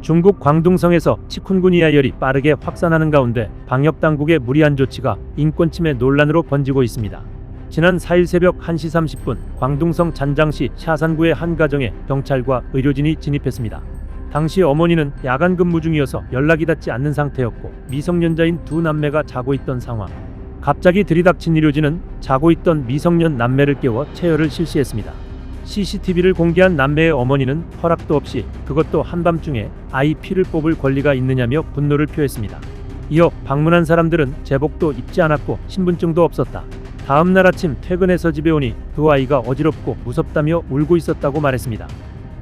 중국 광둥성에서 치쿤구니아열이 빠르게 확산하는 가운데 방역당국의 무리한 조치가 인권침해 논란으로 번지고 있습니다. 지난 4일 새벽 1시 30분 광둥성 잔장시 샤산구의 한 가정에 경찰과 의료진이 진입했습니다. 당시 어머니는 야간 근무 중이어서 연락이 닿지 않는 상태였고 미성년자인 두 남매가 자고 있던 상황. 갑자기 들이닥친 의료진은 자고 있던 미성년 남매를 깨워 체열을 실시했습니다. CCTV를 공개한 남매의 어머니는 허락도 없이 그것도 한밤중에 아이 피를 뽑을 권리가 있느냐며 분노를 표했습니다. 이어 방문한 사람들은 제복도 입지 않았고 신분증도 없었다. 다음 날 아침 퇴근해서 집에 오니 그 아이가 어지럽고 무섭다며 울고 있었다고 말했습니다.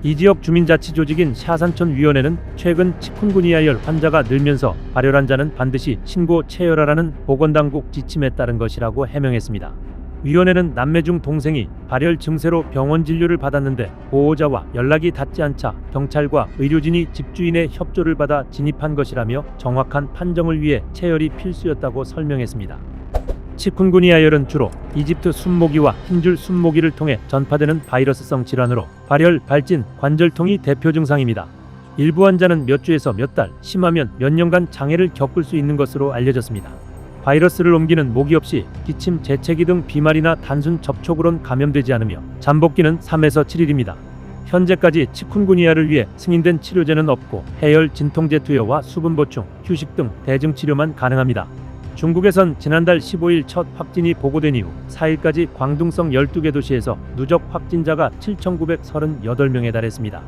이 지역 주민자치조직인 샤산촌 위원회는 최근 치쿤구니아열 환자가 늘면서 발열 환자는 반드시 신고 체열하라는 보건당국 지침에 따른 것이라고 해명했습니다. 위원회는 남매 중 동생이 발열 증세로 병원 진료를 받았는데 보호자와 연락이 닿지 않자 경찰과 의료진이 집주인의 협조를 받아 진입한 것이라며 정확한 판정을 위해 체열이 필수였다고 설명했습니다. 치쿤구니아열은 주로 이집트 순모기와 흰줄 순모기를 통해 전파되는 바이러스성 질환으로 발열, 발진, 관절통이 대표 증상입니다. 일부 환자는 몇 주에서 몇 달, 심하면 몇 년간 장애를 겪을 수 있는 것으로 알려졌습니다. 바이러스를 옮기는 모기 없이 기침, 재채기 등 비말이나 단순 접촉으론 감염되지 않으며 잠복기는 3에서 7일입니다. 현재까지 치쿤구니아를 위해 승인된 치료제는 없고 해열, 진통제 투여와 수분 보충, 휴식 등 대증 치료만 가능합니다. 중국에선 지난달 15일 첫 확진이 보고된 이후 4일까지 광둥성 12개 도시에서 누적 확진자가 7,938명에 달했습니다.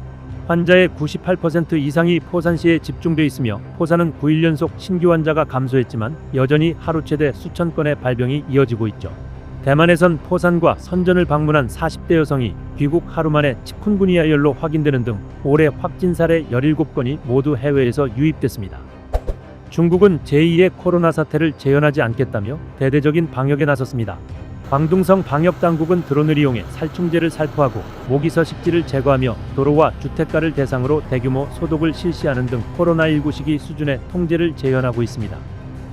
환자의 98% 이상이 포산시에 집중돼 있으며 포산은 9일 연속 신규 환자가 감소했지만 여전히 하루 최대 수천 건의 발병이 이어지고 있죠. 대만에선 포산과 선전을 방문한 40대 여성이 귀국 하루 만에 치쿤구니아열로 확인되는 등 올해 확진 사례 17건이 모두 해외에서 유입됐습니다. 중국은 제2의 코로나 사태를 재현하지 않겠다며 대대적인 방역에 나섰습니다. 광둥성 방역당국은 드론을 이용해 살충제를 살포하고 모기 서식지를 제거하며 도로와 주택가를 대상으로 대규모 소독을 실시하는 등 코로나19 시기 수준의 통제를 재현하고 있습니다.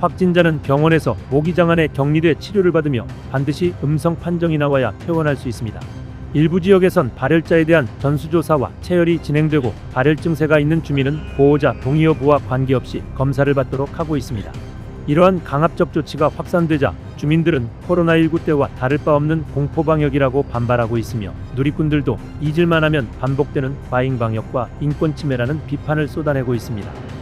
확진자는 병원에서 모기장 안에 격리돼 치료를 받으며 반드시 음성 판정이 나와야 퇴원할 수 있습니다. 일부 지역에선 발열자에 대한 전수조사와 체열이 진행되고 발열 증세가 있는 주민은 보호자 동의 여부와 관계없이 검사를 받도록 하고 있습니다. 이러한 강압적 조치가 확산되자 주민들은 코로나19 때와 다를 바 없는 공포방역이라고 반발하고 있으며 누리꾼들도 잊을만 하면 반복되는 과잉 방역과 인권 침해라는 비판을 쏟아내고 있습니다.